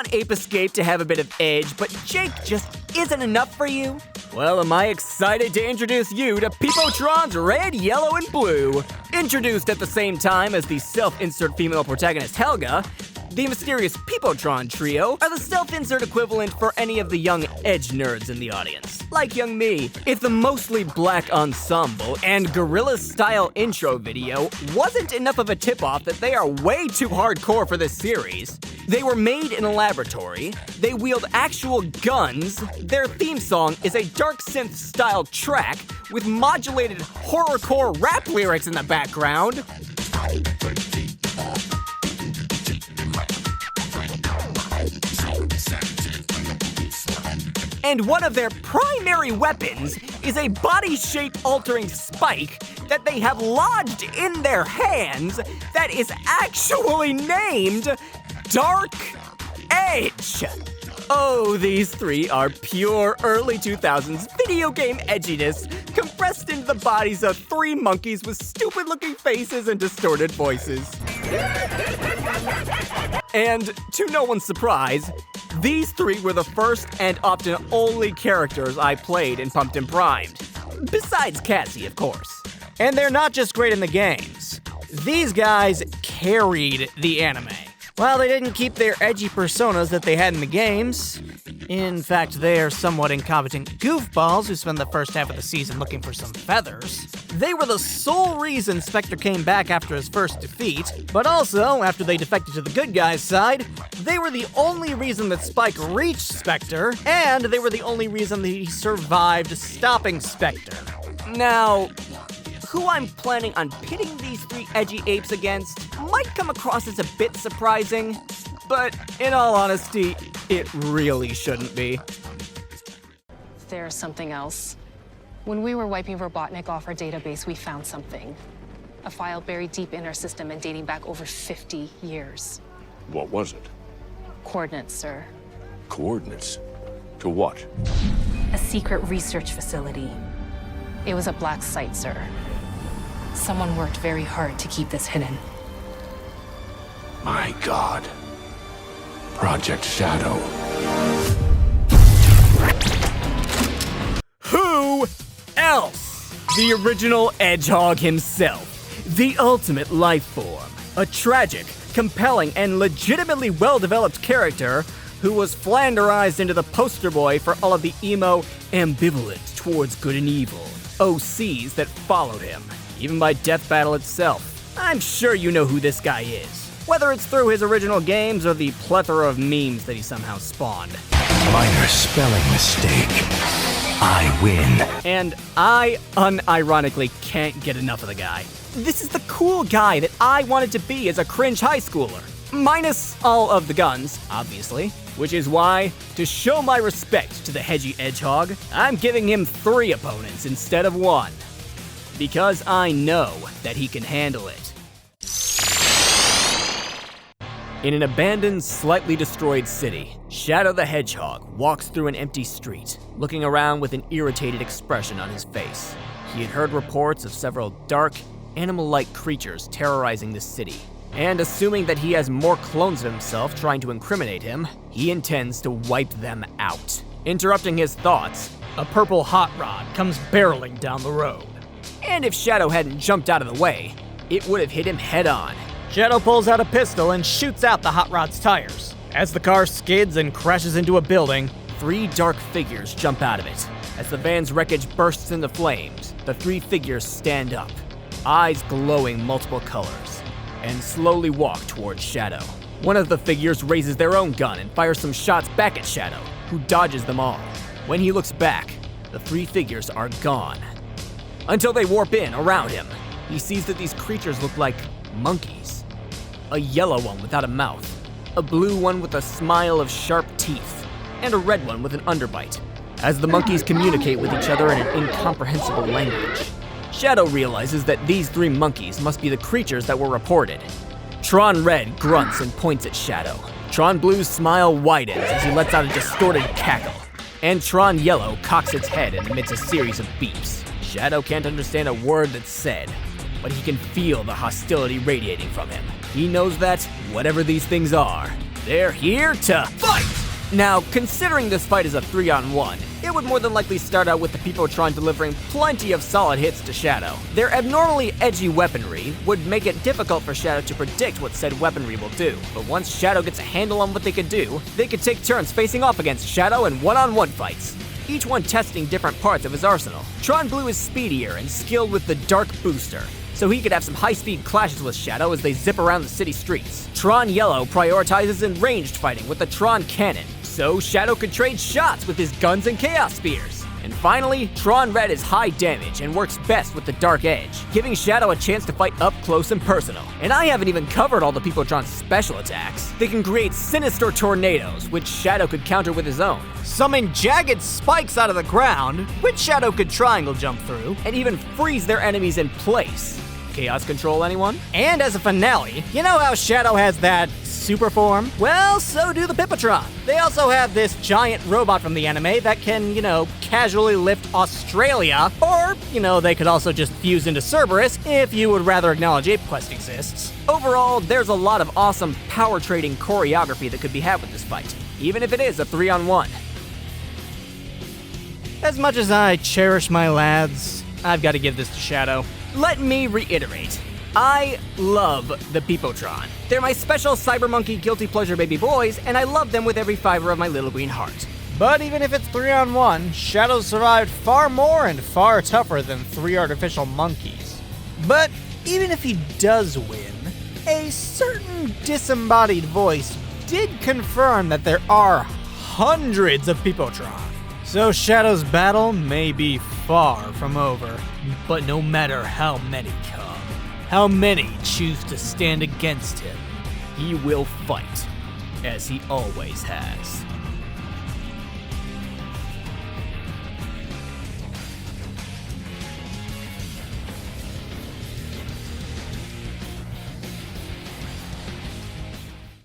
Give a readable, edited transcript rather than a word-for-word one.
want Ape Escape to have a bit of edge, but Jake just isn't enough for you? Well, am I excited to introduce you to Pipotron's Red, Yellow, and Blue. Introduced at the same time as the self-insert female protagonist Helga, the mysterious Pipotron trio are the self-insert equivalent for any of the young edge nerds in the audience, like young me. If the mostly black ensemble and gorilla-style intro video wasn't enough of a tip-off that they are way too hardcore for this series, they were made in a laboratory, they wield actual guns, their theme song is a dark synth-style track with modulated horrorcore rap lyrics in the background, and one of their primary weapons is a body shape altering spike that they have lodged in their hands that is actually named Dark Edge. Oh, these three are pure early 2000s video game edginess compressed into the bodies of three monkeys with stupid looking faces and distorted voices. And to no one's surprise, these three were the first and often only characters I played in Pumped and Primed. Besides Cassie, of course. And they're not just great in the games. These guys carried the anime. While they didn't keep their edgy personas that they had in the games, in fact, they are somewhat incompetent goofballs who spend the first half of the season looking for some feathers. They were the sole reason Specter came back after his first defeat, but also, after they defected to the good guys' side, they were the only reason that Spike reached Specter, and they were the only reason that he survived stopping Specter. Now, who I'm planning on pitting these three edgy apes against might come across as a bit surprising, but in all honesty, it really shouldn't be. There's something else. When we were wiping Robotnik off our database, we found something. A file buried deep in our system and dating back over 50 years. What was it? Coordinates, sir. Coordinates? To what? A secret research facility. It was a black site, sir. Someone worked very hard to keep this hidden. My God. Project Shadow. Who else? The original Hedgehog himself. The ultimate life form. A tragic, compelling, and legitimately well-developed character who was flanderized into the poster boy for all of the emo, ambivalent towards good and evil OCs that followed him, even by Death Battle itself. I'm sure you know who this guy is, whether it's through his original games or the plethora of memes that he somehow spawned. Minor spelling mistake. I win. And I unironically can't get enough of the guy. This is the cool guy that I wanted to be as a cringe high schooler. Minus all of the guns, obviously. Which is why, to show my respect to the Hedgy Hedgehog, I'm giving him 3 opponents instead of 1. Because I know that he can handle it. In an abandoned, slightly destroyed city, Shadow the Hedgehog walks through an empty street, looking around with an irritated expression on his face. He had heard reports of several dark, animal-like creatures terrorizing the city, and assuming that he has more clones of himself trying to incriminate him, he intends to wipe them out. Interrupting his thoughts, a purple hot rod comes barreling down the road. And if Shadow hadn't jumped out of the way, it would have hit him head-on. Shadow pulls out a pistol and shoots out the hot rod's tires. As the car skids and crashes into a building, 3 dark figures jump out of it. As the van's wreckage bursts into flames, the 3 figures stand up, eyes glowing multiple colors, and slowly walk towards Shadow. One of the figures raises their own gun and fires some shots back at Shadow, who dodges them all. When he looks back, the 3 figures are gone. Until they warp in around him, he sees that these creatures look like monkeys. A yellow one without a mouth, a blue one with a smile of sharp teeth, and a red one with an underbite, as the monkeys communicate with each other in an incomprehensible language. Shadow realizes that these 3 monkeys must be the creatures that were reported. Tron Red grunts and points at Shadow. Tron Blue's smile widens as he lets out a distorted cackle. And Tron Yellow cocks its head and emits a series of beeps. Shadow can't understand a word that's said, but he can feel the hostility radiating from him. He knows that, whatever these things are, They're here to fight! Now, considering this fight is a 3-on-1, it would more than likely start out with the Pipotron delivering plenty of solid hits to Shadow. Their abnormally edgy weaponry would make it difficult for Shadow to predict what said weaponry will do, but once Shadow gets a handle on what they could do, they could take turns facing off against Shadow in one-on-one fights, each one testing different parts of his arsenal. Tron Blue is speedier and skilled with the Dark Booster, so he could have some high-speed clashes with Shadow as they zip around the city streets. Tron Yellow prioritizes in ranged fighting with the Tron Cannon, so Shadow could trade shots with his guns and Chaos Spears. And finally, Tron Red is high damage and works best with the Dark Edge, giving Shadow a chance to fight up close and personal. And I haven't even covered all the Pipotron's special attacks. They can create sinister tornadoes, which Shadow could counter with his own, summon jagged spikes out of the ground, which Shadow could triangle jump through, and even freeze their enemies in place. Chaos Control, anyone? And as a finale, you know how Shadow has that super form? Well, so do the Pipotron. They also have this giant robot from the anime that can, casually lift Australia, or, they could also just fuse into Cerberus if you would rather acknowledge Ape Quest exists. Overall, there's a lot of awesome power trading choreography that could be had with this fight, even if it is a 3-on-1. As much as I cherish my lads, I've got to give this to Shadow. Let me reiterate, I love the Pipotron. They're my special cyber monkey guilty pleasure baby boys, and I love them with every fiber of my little green heart. But even if it's 3-on-1, Shadow survived far more and far tougher than 3 artificial monkeys. But even if he does win, a certain disembodied voice did confirm that there are hundreds of Pipotron. So Shadow's battle may be far from over, but no matter how many come, how many choose to stand against him, he will fight, as he always has.